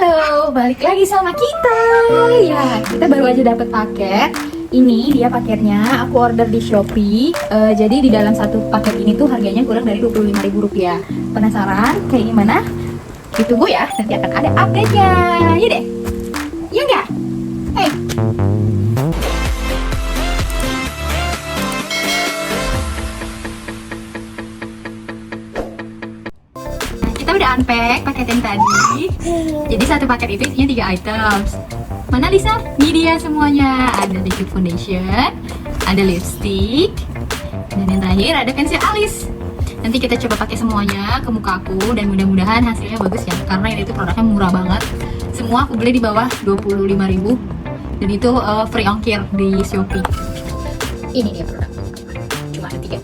Halo, balik lagi sama kita. Ya, kita baru aja dapat paket. Ini dia paketnya, aku order di Shopee. Jadi di dalam satu paket ini tuh harganya kurang dari Rp25.000. Penasaran kayak gimana? Ditunggu ya, nanti akan ada update-nya. Ya deh. Ya enggak? Hey. Kita udah unpack paket yang tadi. Jadi satu paket itu isinya 3 items. Mana Lisa? Ini dia semuanya. Ada liquid foundation, ada lipstick, dan yang terakhir ada pensil alis. Nanti kita coba pakai semuanya ke muka aku dan mudah-mudahan hasilnya bagus ya. Karena ini tuh produknya murah banget. Semua aku beli di bawah 25.000 dan itu free ongkir di Shopee. Ini dia produk. Cuma ada 3.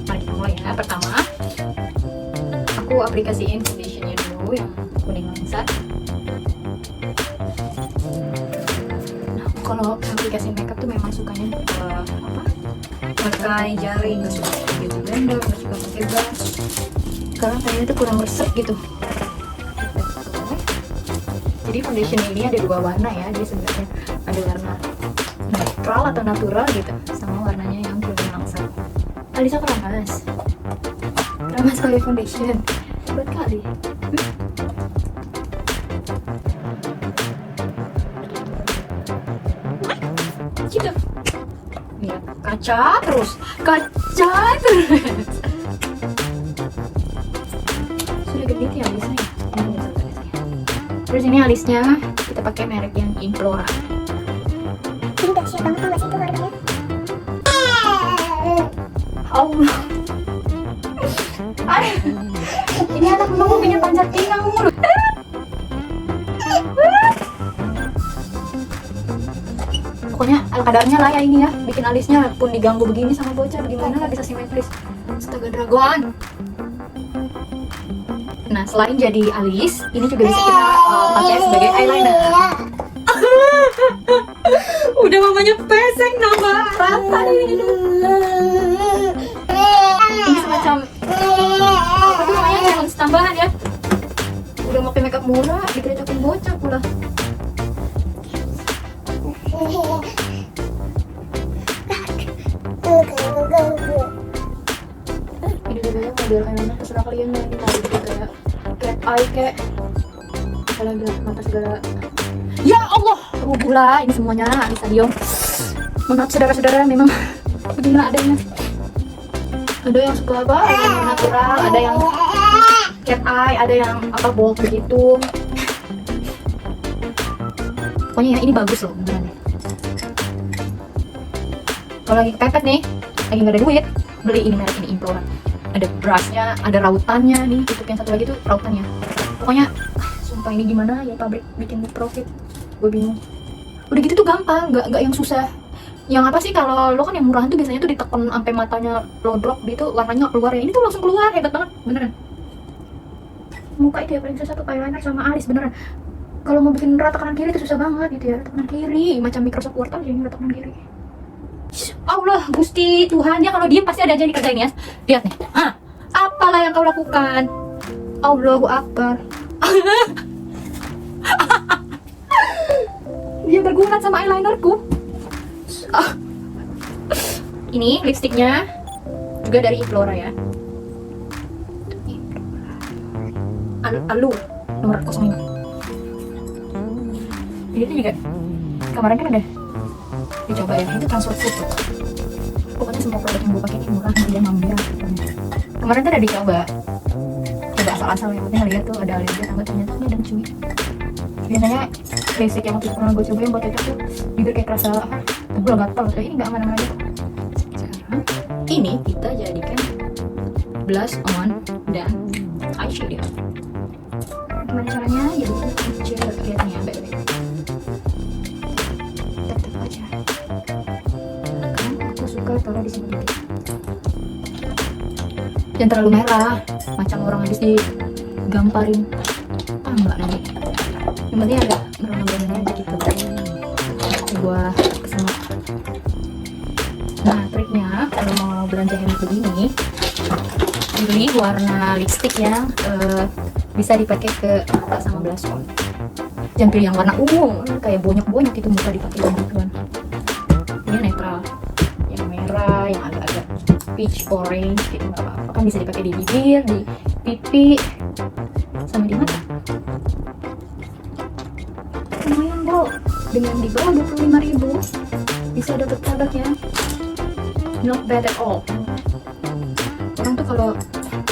Mari kita mulai ya. Pertama, aku aplikasiin foundationnya dulu yang kuning langsat. Nah, kalau aplikasi makeup tuh memang sukanya pakai jari, nggak suka pakai beauty blender, nggak suka pakai brush karena kayaknya tuh kurang resep gitu. Jadi foundation ini ada 2 warna ya, dia sebenarnya ada warna netral atau natural gitu, sama warnanya yang kuning langsat. Alisa keramas pakai foundation hebat kali. Gitu. Lihat, kaca terus. Sudah genit ya alisnya ya. Terus ini alisnya kita pakai merek yang Implora. Ini dahsyat banget tau gak sih itu harganya? Allah. Ini anak mau punya panjat pinang mulu. Pokoknya ala kadarnya lah ya ini ya. Bikin alisnya pun diganggu begini sama bocah, bagaimana lah bisa simetris. Astaga dragon. Nah, selain jadi alis, ini juga bisa kita pakai sebagai eyeliner. Udah mamanya pesek nambah rata nih. Ini semacam apa tuh namanya, challenge tambahan ya. Udah pakai makeup murah, digerecokin bocah pula. Ini juga ya model eyeliner terserah kalian ya. Ini mau gitu kayak cat eye kayak kalau gelap mata segala. Ya Allah, rubuh lah ini semuanya di stadion. Maaf saudara-saudara, memang beginilah adanya. Ada yang suka apa? Ada yang natural, ada yang cat eye, ada yang apa bold begitu. Pokoknya ya, ini bagus loh beneran. Kalau lagi kepepet nih, lagi nggak ada duit, beli ini merek ini Implora. Ada brushnya, ada rautannya nih. Untuk yang satu lagi tuh rautannya. Pokoknya, sumpah ini gimana ya pabrik bikin profit? Gue bingung. Udah gitu tuh gampang, nggak yang susah. Yang apa sih kalau lo kan yang murahan tuh biasanya tuh ditekan sampai matanya lo drop gitu, warnanya keluar ya. Ini tuh langsung keluar, hebat banget beneran. Muka itu ya paling susah tuh eyeliner sama alis beneran. Kalau mau bikin rata kanan kiri itu susah banget gitu ya, rata kanan kiri macam Microsoft Word aja ini rata kanan kiri. Allah Gusti Tuhan, ya kalau diem pasti ada aja yang dikerjain ya. Lihat nih, apalah yang kau lakukan? Allahu Akbar. Dia bergulat sama eyelinerku. Ini lipstiknya juga dari Implora ya. Alu nomor 05. Ini tuh juga kemarin kan ada dicoba ya, itu transfer food. Pokoknya semua produk yang gue pakai ini murah, dia ngambil. Kemarin tuh ada dicoba asal-asal yang penting lihat tuh ada alergi sama ternyata ini dan cuy. Biasanya basic yang waktu pernah gue coba yang buat itu tuh bibir kayak kerasa tebal gatal, kayak ini nggak aman-aman aja. Sekarang ini kita jadikan blush on dan eyeshadow. Gimana caranya? Jadi kecil kelihatannya baik-baik. Tetap aja. Aku suka taruh di sini dikit. Jangan terlalu merah, macam orang habis digamparin. Enggak nanti. Yang penting ada merona-merona aja gitu. Gua kesana. Nah, triknya kalau mau belanja hemat begini, pilih warna lipstick yang bisa dipakai ke mata sama blush on. Jangan pilih yang warna ungu, kayak banyak itu muka dipakai banyak. Ini netral, yang merah, yang agak-agak peach orange gitu nggak apa-apa, kan bisa dipakai di bibir, di pipi, sama di mata. Lumayan bro, dengan di bawah 25.000 bisa dapat produknya, not bad at all. Orang tuh kalau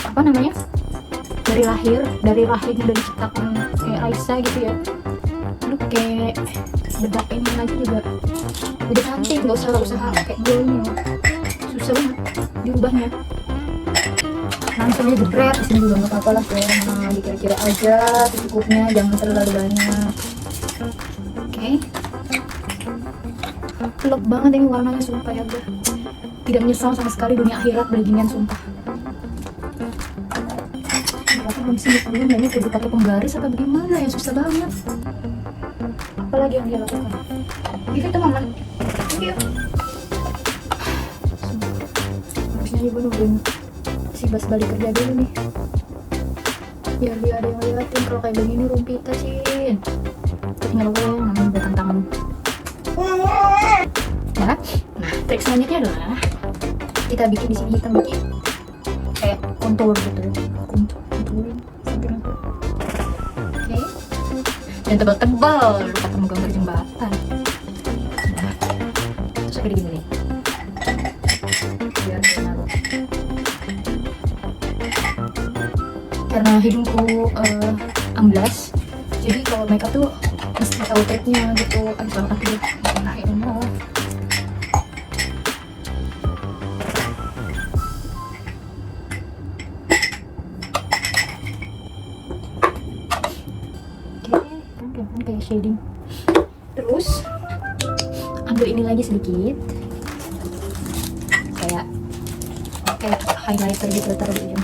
apa namanya, dari lahir udah diciptakan kayak Raisa gitu ya, lu kayak bedak ini lagi juga udah cantik, nggak usah usaha kayak gue ini, susah banget diubahnya, langsung aja jebret. Di sini juga nggak apa-apa lah, kayak dikira-kira aja secukupnya, jangan terlalu banyak. Oke, peluk banget ini warnanya, sumpah ya gue tidak menyesal sama sekali dunia akhirat beli ginian, sumpah. Tapi belum sih belum, ini udah pakai penggaris apa bagaimana ya, susah banget. Apalagi yang dia lakukan, itu teman-teman. Thank you. Habisnya ibu nungguin si Bas balik kerja dulu nih, biar dia ada yang liatin kalau kayak begini rumpita sih. Tinggal gue namanya batang tangan. Ya, nah trik selanjutnya adalah kita bikin di sini hitam dikit, kayak kontur gitu, konturin samping. Oke, dan tebal-tebal, lupa kamu gambar jembatan. Nah, terus kayak gini nih, biar naruh. Karena hidungku amblas, jadi kalau makeup tuh mesti tahu triknya gitu. Aduh salah kaki deh, nah ya Allah. Oke, kan kayak shading. Terus ambil ini lagi sedikit, kayak highlighter gitu, taruh di ujung.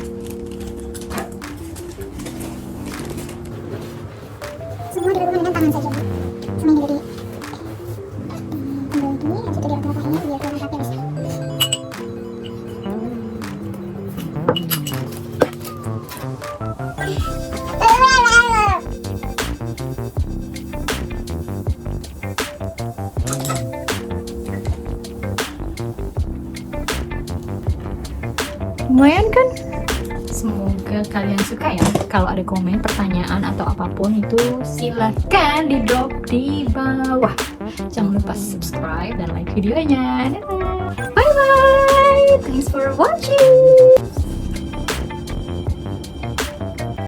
Semua dilakukan dengan tangan saja. Sama ini dari ambil ini, habis itu dirata ini biar warna haknya bisa. Lumayan kan? Semoga kalian suka ya. Kalau ada komen, pertanyaan atau apapun itu silahkan di drop di bawah. Jangan lupa subscribe dan like videonya. Dadah. Bye bye. Thanks for watching.